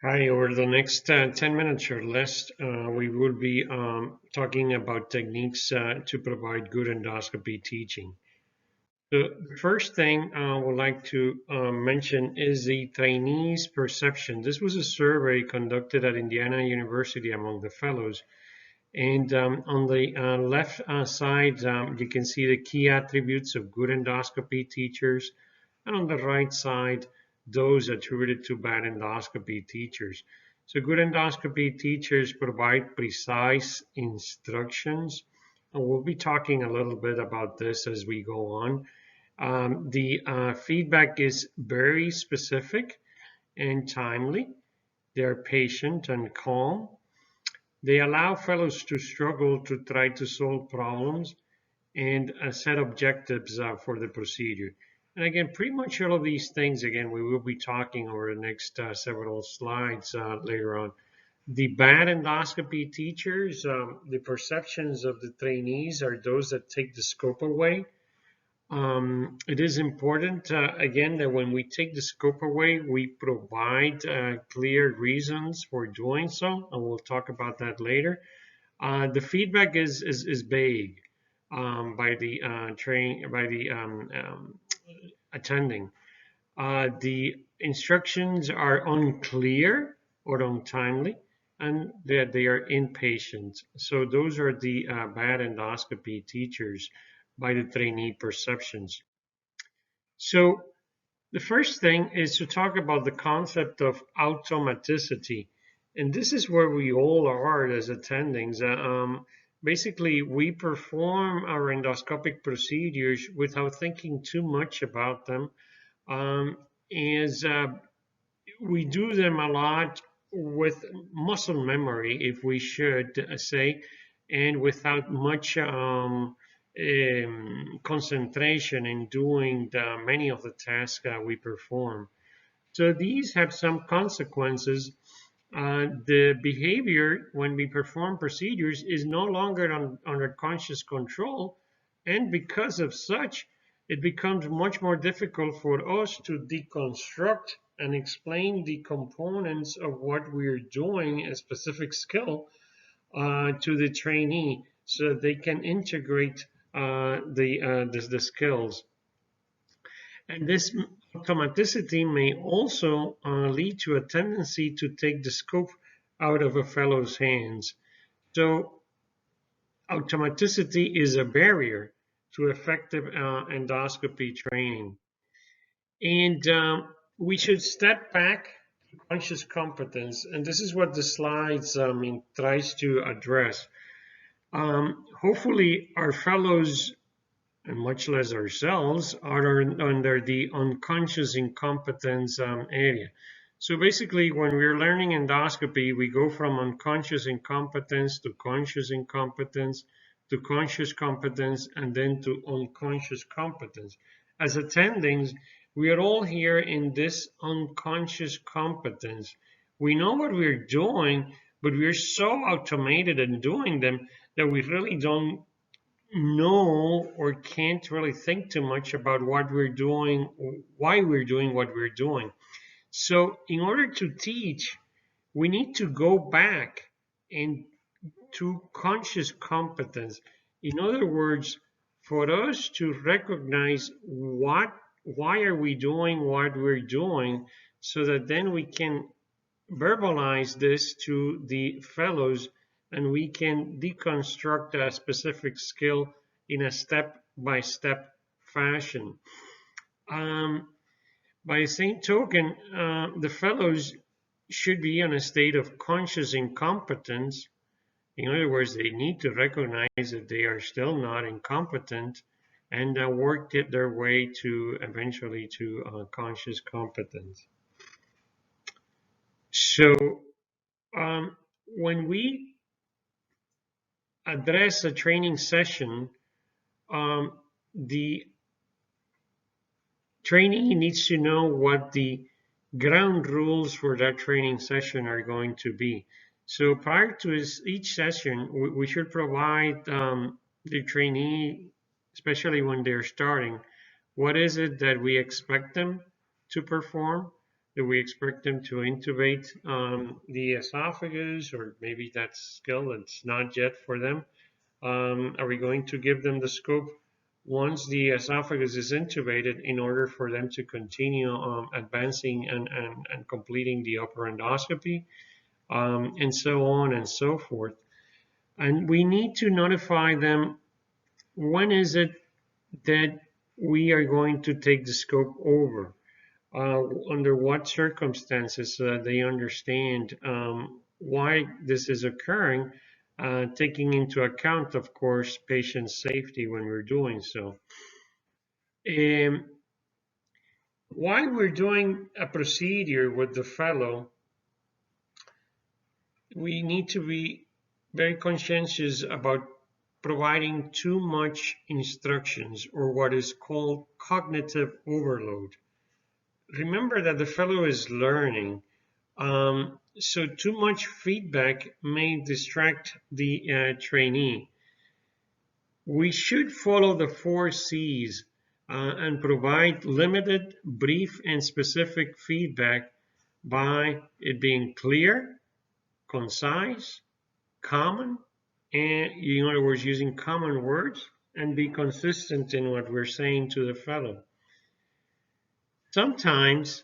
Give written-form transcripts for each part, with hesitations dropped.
Hi, over the next 10 minutes or less, we will be talking about techniques to provide good endoscopy teaching. The first thing I would like to mention is the trainees' perception. This was a survey conducted at Indiana University among the fellows. And on the left side, you can see the key attributes of good endoscopy teachers. And on the right side, those attributed to bad endoscopy teachers. So good endoscopy teachers provide precise instructions. And we'll be talking a little bit about this as we go on. The feedback is very specific and timely. They're patient and calm. They allow fellows to struggle to try to solve problems and set objectives for the procedure. And again, pretty much all of these things, again, we will be talking over the next several slides later on. The bad endoscopy teachers, the perceptions of the trainees are those that take the scope away. It is important, again, that when we take the scope away, we provide clear reasons for doing so, and we'll talk about that later. The feedback is vague by the attending. The instructions are unclear or untimely, and that they are impatient. So those are the bad endoscopy teachers by the trainee perceptions. So the first thing is to talk about the concept of automaticity. And this is where we all are as attendings. Basically, we perform our endoscopic procedures without thinking too much about them, as we do them a lot with muscle memory, if we should say, and without much concentration in doing many of the tasks that we perform. So these have some consequences. The behavior when we perform procedures is no longer under conscious control, and because of such, it becomes much more difficult for us to deconstruct and explain the components of what we're doing, a specific skill, to the trainee so they can integrate the skills. And this automaticity may also lead to a tendency to take the scope out of a fellow's hands. So automaticity is a barrier to effective endoscopy training. And we should step back to conscious competence. And this is what the slides tries to address. Hopefully our fellows, and much less ourselves, are under the unconscious incompetence area. So basically, when we're learning endoscopy, we go from unconscious incompetence to conscious incompetence to conscious competence and then to unconscious competence. As attendings, we are all here in this unconscious competence. We know what we're doing, but we're so automated in doing them that we really don't know or can't really think too much about what we're doing, why we're doing what we're doing. So in order to teach, we need to go back and to conscious competence. In other words, for us to recognize why are we doing what we're doing, so that then we can verbalize this to the fellows and we can deconstruct a specific skill in a step-by-step fashion. By the same token, the fellows should be in a state of conscious incompetence. In other words, they need to recognize that they are still not incompetent and work their way to eventually to conscious competence. So when we address a training session, the trainee needs to know what the ground rules for that training session are going to be. So prior to each session, we should provide the trainee, especially when they're starting, what is it that we expect them to perform? Do we expect them to intubate the esophagus, or maybe that's skill that's not yet for them? Are we going to give them the scope once the esophagus is intubated in order for them to continue advancing and completing the upper endoscopy, and so on and so forth? And we need to notify them when is it that we are going to take the scope over, under what circumstances, so that they understand why this is occurring, taking into account, of course, patient safety when we're doing so. Um, while we're doing a procedure with the fellow, we need to be very conscientious about providing too much instructions, or what is called cognitive overload. Remember that the fellow is learning, so too much feedback may distract the trainee. We should follow the 4 C's and provide limited, brief, and specific feedback by it being clear, concise, common, and in other words, using common words, and be consistent in what we're saying to the fellow. Sometimes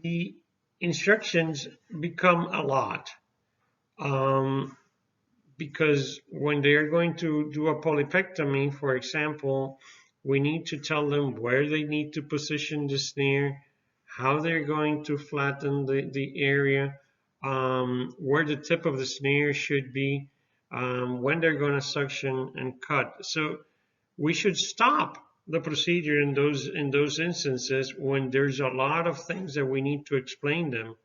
the instructions become a lot, um, because when they are going to do a polypectomy, for example, we need to tell them where they need to position the snare, how they're going to flatten the area, where the tip of the snare should be, when they're going to suction and cut. So we should stop the procedure in those instances when there's a lot of things that we need to explain them,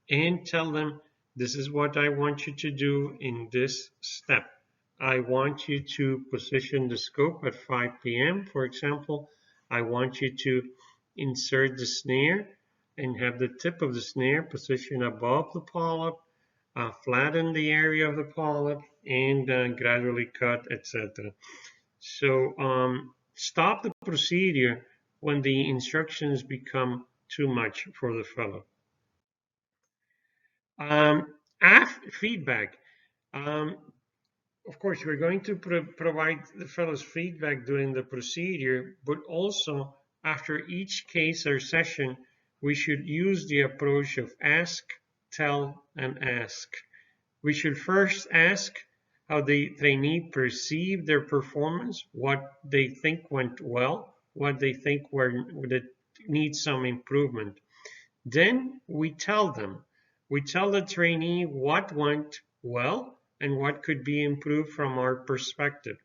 and tell them, this is what I want you to do in this step. I want you to position the scope at 5 p.m., for example. I want you to insert the snare and have the tip of the snare positioned above the polyp, flatten the area of the polyp, and gradually cut, etc. So stop the procedure when the instructions become too much for the fellow. Feedback. Um, of course, we're going to provide the fellows feedback during the procedure, but also after each case or session, we should use the approach of ask, tell, and ask. We should first ask how the trainee perceive their performance, what they think went well, what they think that needs some improvement. Then we tell them. We tell the trainee what went well and what could be improved from our perspective.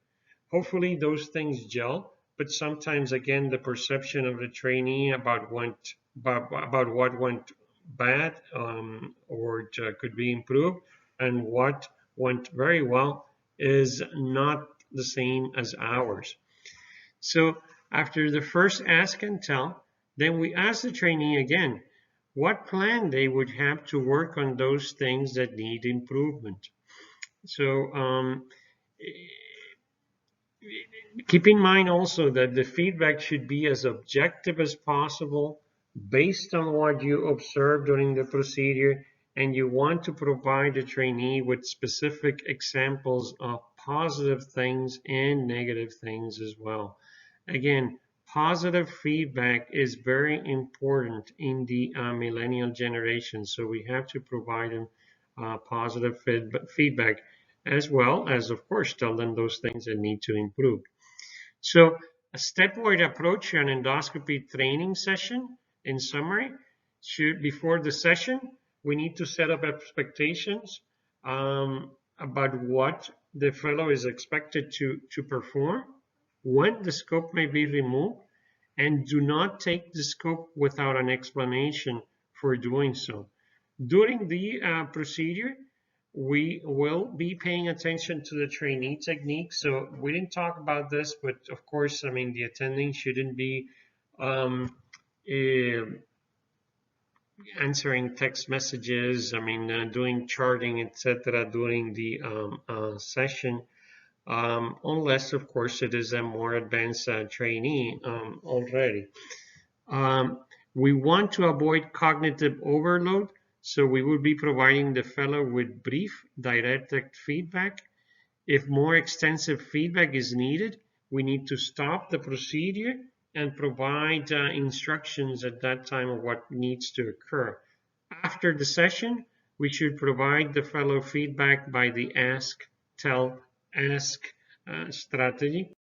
Hopefully those things gel, but sometimes again the perception of the trainee about what went bad, or could be improved, and what went very well is not the same as ours. So after the first ask and tell, then we ask the trainee again what plan they would have to work on those things that need improvement. So keep in mind also that the feedback should be as objective as possible, based on what you observed during the procedure, and you want to provide the trainee with specific examples of positive things and negative things as well. Again, positive feedback is very important in the millennial generation, so we have to provide them positive feedback, as well as, of course, tell them those things that need to improve. So a stepwise approach to an endoscopy training session, in summary, before the session, we need to set up expectations about what the fellow is expected to perform, when the scope may be removed, and do not take the scope without an explanation for doing so. During the procedure, we will be paying attention to the trainee technique. So we didn't talk about this, but of course, I mean, the attending shouldn't be um, uh, answering text messages, I mean, doing charting, etc. during the session, unless, of course, it is a more advanced trainee already. Um, We want to avoid cognitive overload, so we will be providing the fellow with brief, direct feedback. If more extensive feedback is needed, we need to stop the procedure and provide instructions at that time of what needs to occur. After the session, we should provide the fellow feedback by the ask, tell, ask strategy.